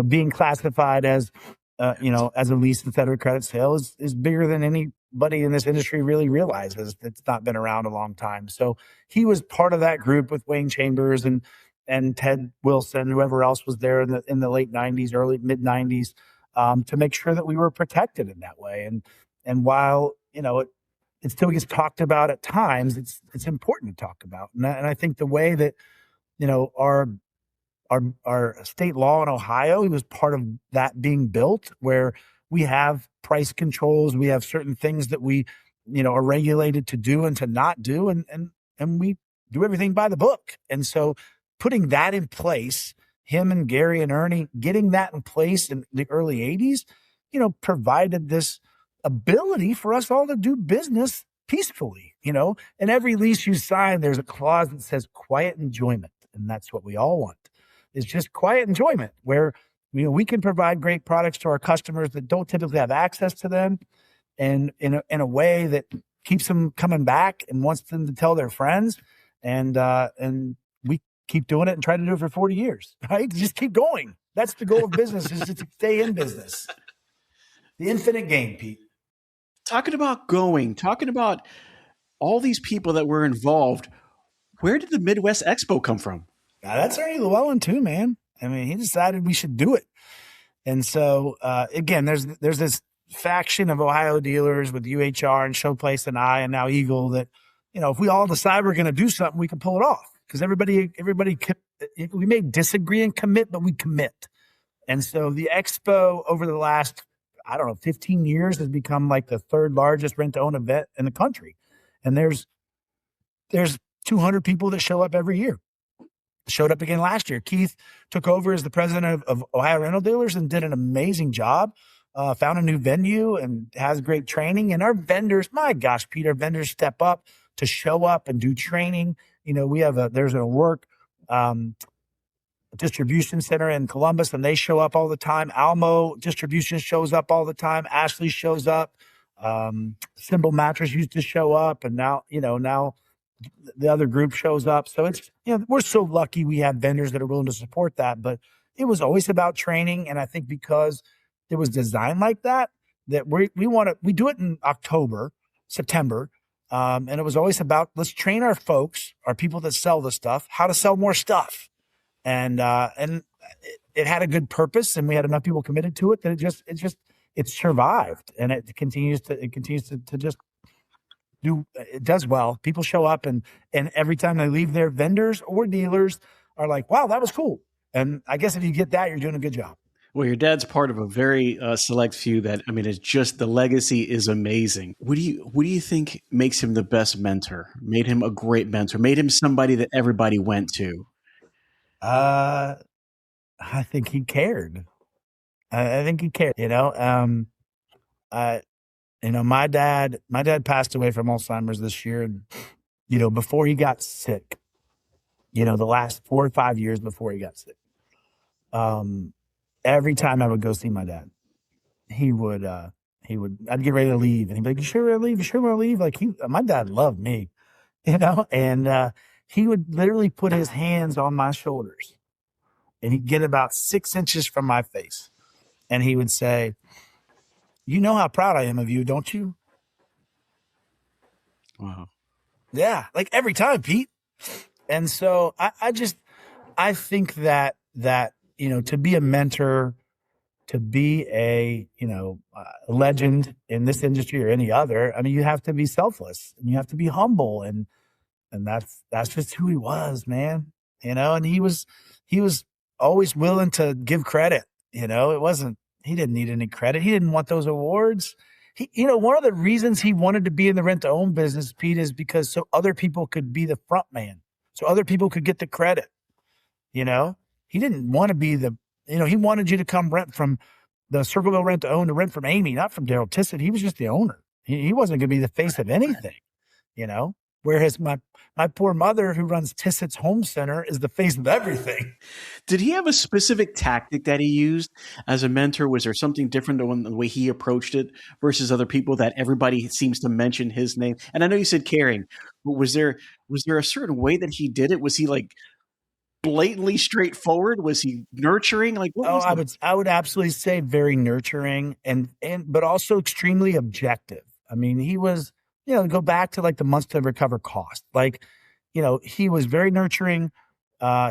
being classified as, as a lease and federal credit sale is bigger than anybody in this industry really realizes. It's not been around a long time. So he was part of that group with Wayne Chambers and Ted Wilson, whoever else was there in the late 90s, early mid 90s, to make sure that we were protected in that way. And while, it still gets talked about at times, it's important to talk about. And I think the way that, our state law in Ohio, he was part of that being built, where we have price controls, we have certain things that we, are regulated to do and to not do, and we do everything by the book. And so putting that in place, him and Gary and Ernie getting that in place in the early 80s, provided this ability for us all to do business peacefully, and every lease you sign, there's a clause that says quiet enjoyment. And that's what we all want. It's just quiet enjoyment where, we can provide great products to our customers that don't typically have access to them, and in a way that keeps them coming back and wants them to tell their friends. And we keep doing it and try to do it for 40 years, right? Just keep going. That's the goal of business, is to stay in business. The infinite game, Pete. Talking about all these people that were involved, where did the Midwest Expo come from? That's Ernie Llewellyn too, man. I mean, he decided we should do it. And so, again, there's this faction of Ohio dealers with UHR and Showplace and I, and now Eagle, that, if we all decide we're going to do something, we can pull it off. Because we may disagree and commit, but we commit. And so the expo over the last, 15 years has become like the third largest rent-to-own event in the country. And there's 200 people that show up every year. Showed up again last year. Keith took over as the president of Ohio Rental Dealers and did an amazing job. Found a new venue and has great training. And our vendors, my gosh, Pete, our vendors step up to show up and do training. There's a work distribution center in Columbus, and they show up all the time. Almo Distribution shows up all the time. Ashley shows up. Symbol Mattress used to show up, and now the other group shows up. So it's, we're so lucky we have vendors that are willing to support that. But it was always about training. And I think because it was designed like that we do it in September. And it was always about, let's train our folks, our people that sell the stuff, how to sell more stuff. And it had a good purpose, and we had enough people committed to it that it survived, and it continues to just it does well. People show up, and every time they leave, their vendors or dealers are like, wow, that was cool. And I guess if you get that, you're doing a good job. Well, your dad's part of a very select few that, it's just, the legacy is amazing. What do you think makes him the best mentor, made him a great mentor, made him somebody that everybody went to? I think he cared. I think he cared, my dad passed away from Alzheimer's this year. And, before he got sick, the last 4 or 5 years before he got sick, every time I would go see my dad, I'd get ready to leave, and he'd be like, you sure we're leave? You sure we're leave? Like, my dad loved me, and, he would literally put his hands on my shoulders, and he'd get about 6 inches from my face. And he would say, you know how proud I am of you, don't you? Wow. Yeah. Like every time, Pete. And so I think that, to be a mentor, to be a legend in this industry or any other, you have to be selfless, and you have to be humble. And that's just who he was, man. And he was always willing to give credit. He didn't need any credit. He didn't want those awards. One of the reasons he wanted to be in the rent-to-own business, Pete, is because so other people could be the front man, so other people could get the credit. He didn't want to be the he wanted you to come rent from the Circleville Rent to Own to rent from Amy, not from Darrell Tissot. He was just the owner. He wasn't going to be the face of anything, Whereas my poor mother, who runs Tissot's Home Center, is the face of everything. Did he have a specific tactic that he used as a mentor? Was there something different in the way he approached it versus other people that everybody seems to mention his name? And I know you said caring, but was there a certain way that he did it? Was he like blatantly straightforward? Was he nurturing? Like, what was I would absolutely say very nurturing but also extremely objective. I mean, he was, go back to like the months to recover cost. Like, he was very nurturing.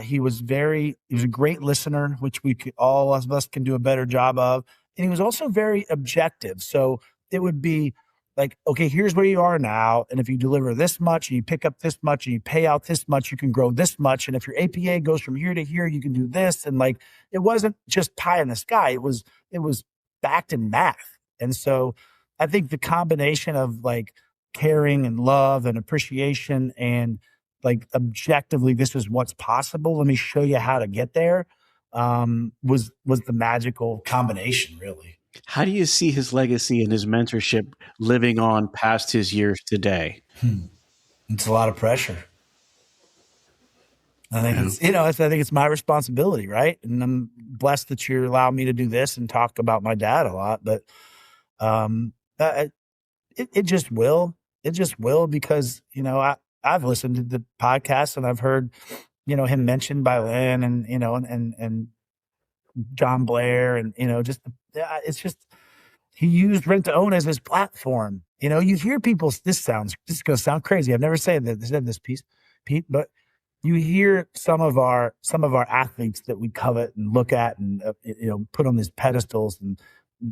He was a great listener, which all of us can do a better job of. And he was also very objective. So it would be like, okay, here's where you are now. And if you deliver this much and you pick up this much and you pay out this much, you can grow this much. And if your APA goes from here to here, you can do this. And like, it wasn't just pie in the sky. It was backed in math. And so I think the combination of like caring and love and appreciation and like objectively, this is what's possible. Let me show you how to get there. Was the magical combination, really. How do you see his legacy and his mentorship living on past his years today? It's a lot of pressure. I think I think it's my responsibility, right? And I'm blessed that you allow me to do this and talk about my dad a lot. But it just will. It just will because I've listened to the podcast and I've heard him mentioned by Lynn and and John Blair and it's just he used Rent to Own as his platform. You hear people. This is going to sound crazy. I've never said this piece, Pete, but you hear some of our athletes that we covet and look at and put on these pedestals and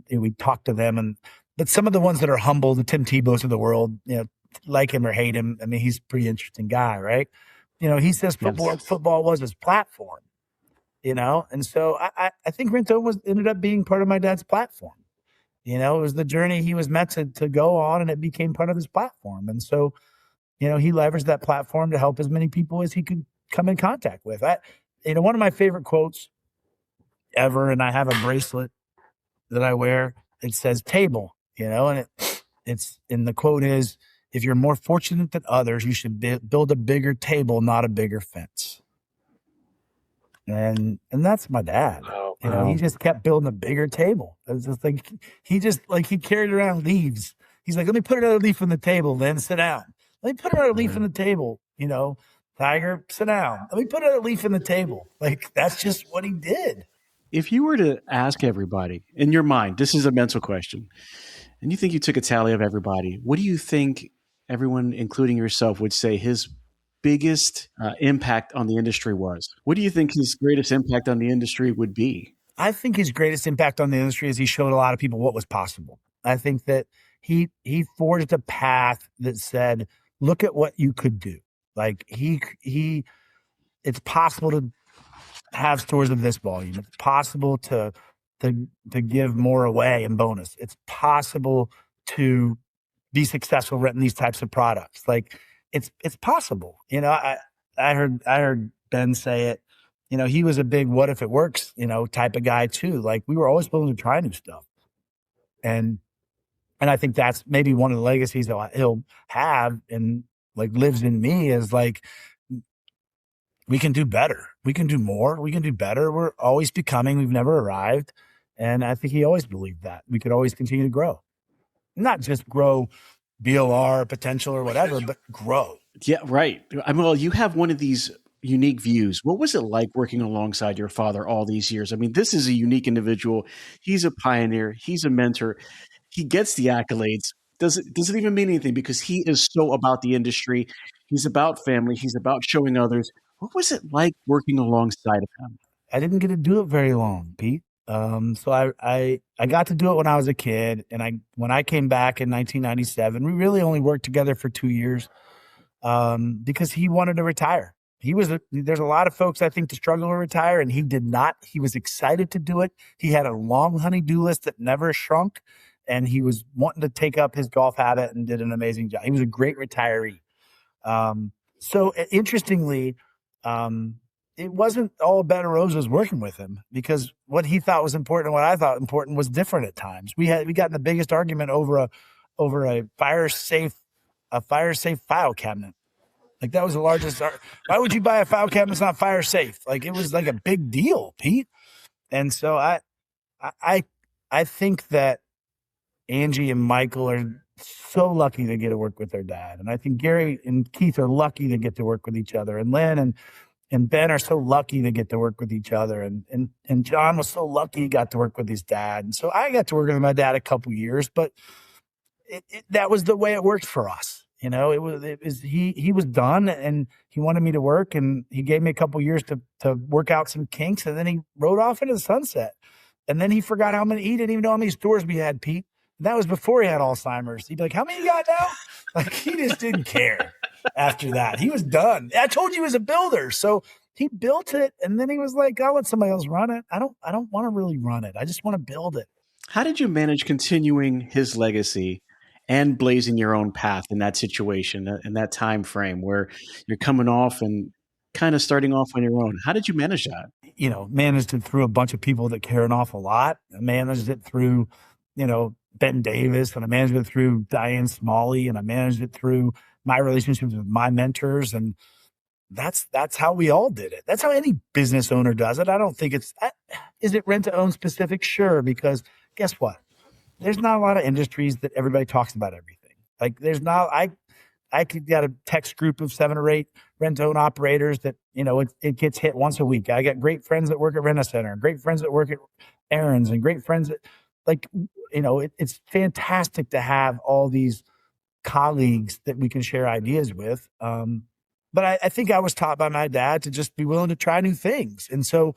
we talk to them but some of the ones that are humble, the Tim Tebow's of the world, like him or hate him. I mean, he's a pretty interesting guy, right? He says football was his platform. And so I think Rent to Own ended up being part of my dad's platform. It was the journey he was meant to go on, and it became part of his platform. And so, he leveraged that platform to help as many people as he could come in contact with. One of my favorite quotes ever, and I have a bracelet that I wear. It says "table," and the quote is, "If you're more fortunate than others, you should build a bigger table, not a bigger fence." And that's my dad. He just kept building a bigger table. It's just like he carried around leaves. He's like, "Let me put another leaf on the table, then sit down. Let me put another leaf on the table. Tiger, sit down. Let me put another leaf in the table." Like that's just what he did. If you were to ask everybody in your mind, this is a mental question, and you think you took a tally of everybody, what do you think everyone, including yourself, would say his biggest impact on the industry was? What do you think his greatest impact on the industry would be? I think his greatest impact on the industry is he showed a lot of people what was possible. I think that he forged a path that said, look at what you could do. Like it's possible to have stores of this volume. It's possible to give more away in bonus. It's possible to be successful renting these types of products. Like it's possible. I heard Ben say it. He was a big "what if it works," type of guy too. Like we were always willing to try new stuff. And I think that's maybe one of the legacies that he'll have and like lives in me is like, we can do better. We can do more. We can do better. We're always becoming. We've never arrived. And I think he always believed that we could always continue to grow, not just grow BLR potential or whatever, but grow. Yeah, right. I mean, well, you have one of these unique views. What was it like working alongside your father all these years? I mean, this is a unique individual. He's a pioneer. He's a mentor. He gets the accolades. Does it even mean anything? Because he is so about the industry. He's about family. He's about showing others. What was it like working alongside of him? I didn't get to do it very long, Pete. So I got to do it when I was a kid. And when I came back in 1997, we really only worked together for 2 years because he wanted to retire. There's a lot of folks I think to struggle to retire, and he did not. He was excited to do it. He had a long honey-do list that never shrunk, and he was wanting to take up his golf habit and did an amazing job. He was a great retiree. So interestingly, it wasn't all a bed of roses working with him, because what he thought was important and what I thought important was different at times. We got in the biggest argument over a fire safe file cabinet. Like, that was the largest. Why would you buy a file cabinet that's not fire safe? Like, it was like a big deal, Pete. And so I think that Angie and Michael are so lucky to get to work with their dad. And I think Gary and Keith are lucky to get to work with each other. And Lynn and Ben are so lucky to get to work with each other. And John was so lucky he got to work with his dad. And so I got to work with my dad a couple years, but that was the way it worked for us. You know, it was he was done, and he wanted me to work, and he gave me a couple years to work out some kinks, and then he rode off into the sunset. And then he forgot he didn't even know how many stores we had, Pete. And that was before he had Alzheimer's. He'd be like, how many you got now? Like, he just didn't care after that. He was done. I told you he was a builder. So he built it, and then he was like, I'll let somebody else run it. I don't want to really run it. I just want to build it. How did you manage continuing his legacy and blazing your own path in that situation, in that time frame where you're coming off and kind of starting off on your own? How did you manage that? You know, managed it through a bunch of people that care an awful lot. I managed it through, Ben Davis, and I managed it through Diane Smalley, and I managed it through my relationships with my mentors. And that's how we all did it. That's how any business owner does it. I don't think is it rent to own specific? Sure. Because guess what? There's not a lot of industries that everybody talks about everything. Like, there's not, I could get a text group of 7 or 8 rent-to-own operators that, it gets hit once a week. I got great friends that work at Rent-A-Center, great friends that work at Aaron's, and great friends that, it's fantastic to have all these colleagues that we can share ideas with. But I think I was taught by my dad to just be willing to try new things. And so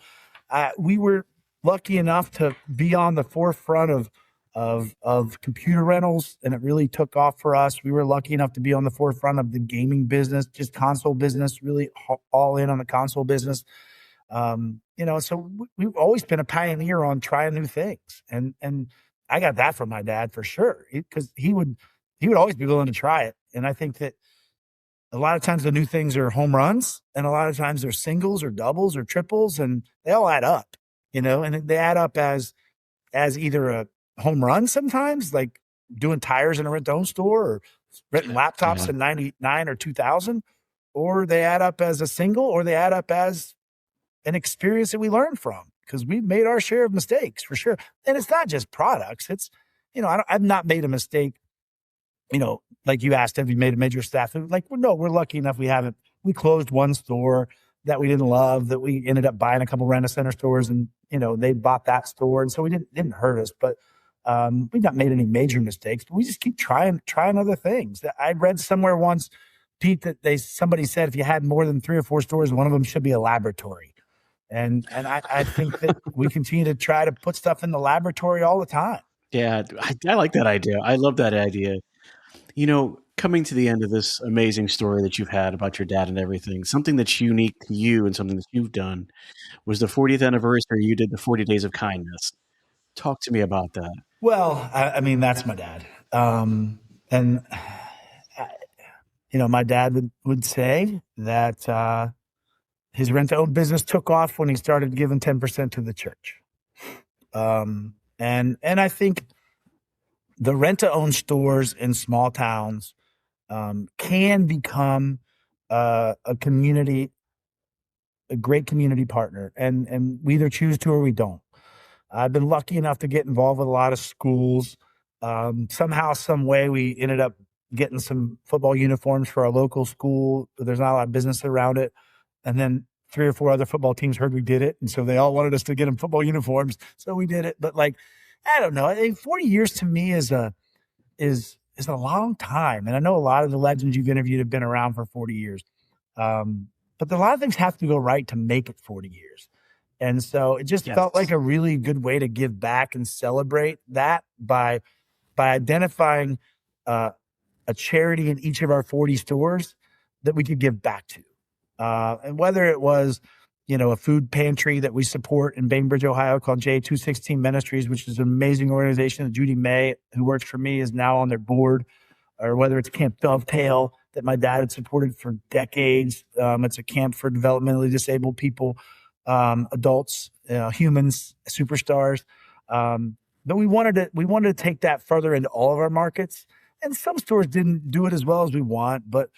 we were lucky enough to be on the forefront of computer rentals, and it really took off for us. We were lucky enough to be on the forefront of the gaming business, just console business, really all in on the console business. So we've always been a pioneer on trying new things. And I got that from my dad for sure, because he would always be willing to try it. And I think that a lot of times the new things are home runs, and a lot of times they're singles or doubles or triples, and they all add up, and they add up as either a home run sometimes, like doing tires in a rent-own store or renting laptops in 99 or 2000, or they add up as a single, or they add up as an experience that we learn from, because we've made our share of mistakes for sure. And it's not just products. It's, I've not made a mistake, like you asked, have you made a major staff? Like, well, no, we're lucky enough we haven't. We closed one store that we didn't love, that we ended up buying a couple Rent-A-Center stores, and, they bought that store. And so it didn't hurt us, but we've not made any major mistakes, but we just keep trying other things. I read somewhere once, Pete, that somebody said if you had more than 3 or 4 stores, one of them should be a laboratory. And I think that we continue to try to put stuff in the laboratory all the time. Yeah, I like that idea. I love that idea. Coming to the end of this amazing story that you've had about your dad and everything, something that's unique to you and something that you've done was the 40th anniversary. You did the 40 Days of Kindness. Talk to me about that. Well, I mean, that's my dad. My dad would say that his rent-to-own business took off when he started giving 10% to the church. And I think the rent-to-own stores in small towns can become a great community partner. And we either choose to or we don't. I've been lucky enough to get involved with a lot of schools. Somehow, some way, we ended up getting some football uniforms for our local school. There's not a lot of business around it. And then 3 or 4 other football teams heard we did it. And so they all wanted us to get them football uniforms. So we did it. But I don't know. I think 40 years to me is a long time. And I know a lot of the legends you've interviewed have been around for 40 years. But a lot of things have to go right to make it 40 years. And so it just felt like a really good way to give back and celebrate that by identifying a charity in each of our 40 stores that we could give back to. And whether it was, a food pantry that we support in Bainbridge, Ohio called J216 Ministries, which is an amazing organization that Judy May, who works for me, is now on their board, or whether it's Camp Dovetail that my dad had supported for decades. It's a camp for developmentally disabled people, adults, humans, superstars. But we wanted to take that further into all of our markets. And some stores didn't do it as well as we want, but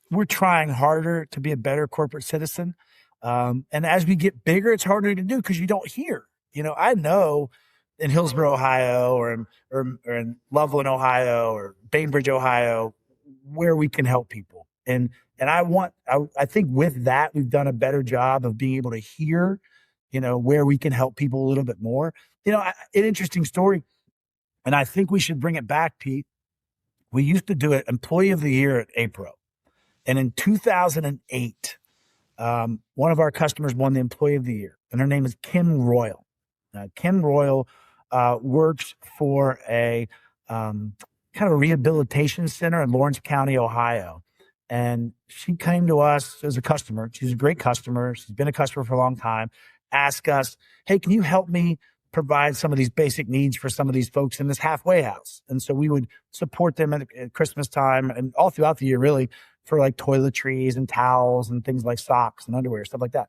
we're trying harder to be a better corporate citizen. And as we get bigger, it's harder to do because you don't hear. I know in Hillsborough, Ohio, or in Loveland, Ohio, or Bainbridge, Ohio, where we can help people. And I think with that, we've done a better job of being able to hear, where we can help people a little bit more. An interesting story, and I think we should bring it back, Pete. We used to do it Employee of the Year at APRO. And in 2008, one of our customers won the Employee of the Year, and her name is Kim Royal. Kim Royal works for a kind of a rehabilitation center in Lawrence County, Ohio. And she came to us as a customer. She's a great customer. She's been a customer for a long time. Ask us, hey, can you help me provide some of these basic needs for some of these folks in this halfway house? And so we would support them at Christmas time and all throughout the year, really, for like toiletries and towels and things like socks and underwear, stuff like that.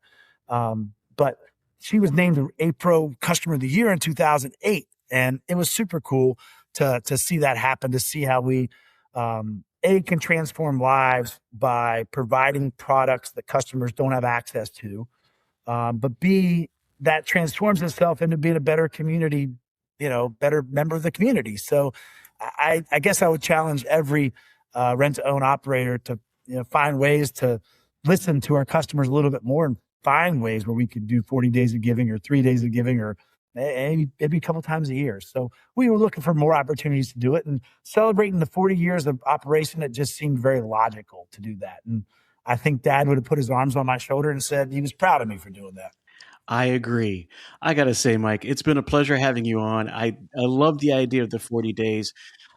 But she was named the APRO Customer of the Year in 2008. And it was super cool to see that happen, to see how we, can transform lives by providing products that customers don't have access to. But B, that transforms itself into being a better community, better member of the community. So I guess I would challenge every rent-to-own operator to find ways to listen to our customers a little bit more and find ways where we could do 40 days of giving or 3 days of giving or maybe a couple times a year. So we were looking for more opportunities to do it, and celebrating the 40 years of operation, it just seemed very logical to do that. And I think Dad would have put his arms on my shoulder and said he was proud of me for doing that. I agree. I got to say, Mike, it's been a pleasure having you on. I love the idea of the 40 days.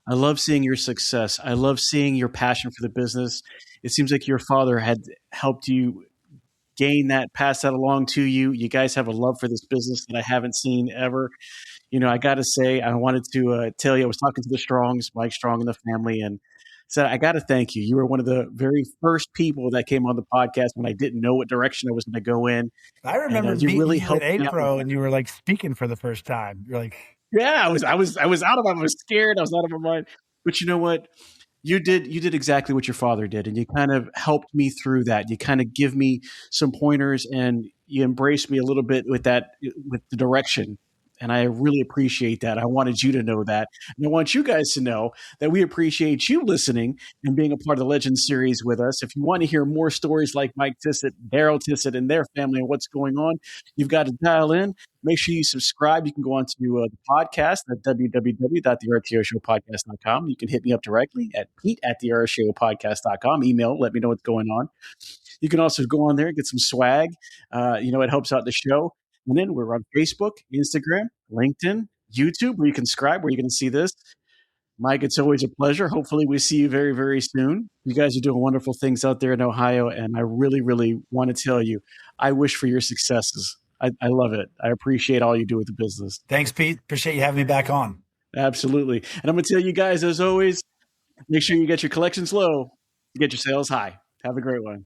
I love seeing your success. I love seeing your passion for the business. It seems like your father had helped you gain that, pass that along to you. You guys have a love for this business that I haven't seen ever. I got to say, I wanted to tell you, I was talking to the Strongs, Mike Strong and the family, and said, I got to thank you. You were one of the very first people that came on the podcast when I didn't know what direction I was going to go in. I remember you really helped at APRO, and you were like speaking for the first time. You're like, yeah, I was out of my, I was scared. I was out of my mind. But you know what? You did exactly what your father did, and you kind of helped me through that. You kind of give me some pointers, and you embraced me a little bit with the direction. And I really appreciate that. I wanted you to know that. And I want you guys to know that we appreciate you listening and being a part of the Legends series with us. If you want to hear more stories like Mike Tissot, Darrell Tissot, and their family and what's going on, you've got to dial in. Make sure you subscribe. You can go on to the podcast at www.thertoshowpodcast.com. You can hit me up directly at pete@thertoshowpodcast.com. Email, let me know what's going on. You can also go on there and get some swag. It helps out the show. And then we're on Facebook, Instagram, LinkedIn, YouTube, where you can subscribe, where you can see this. Mike, it's always a pleasure. Hopefully we see you very, very soon. You guys are doing wonderful things out there in Ohio, and I really, really want to tell you, I wish for your successes. I love it. I appreciate all you do with the business. Thanks, Pete. Appreciate you having me back on. Absolutely. And I'm going to tell you guys, as always, make sure you get your collections low, get your sales high. Have a great one.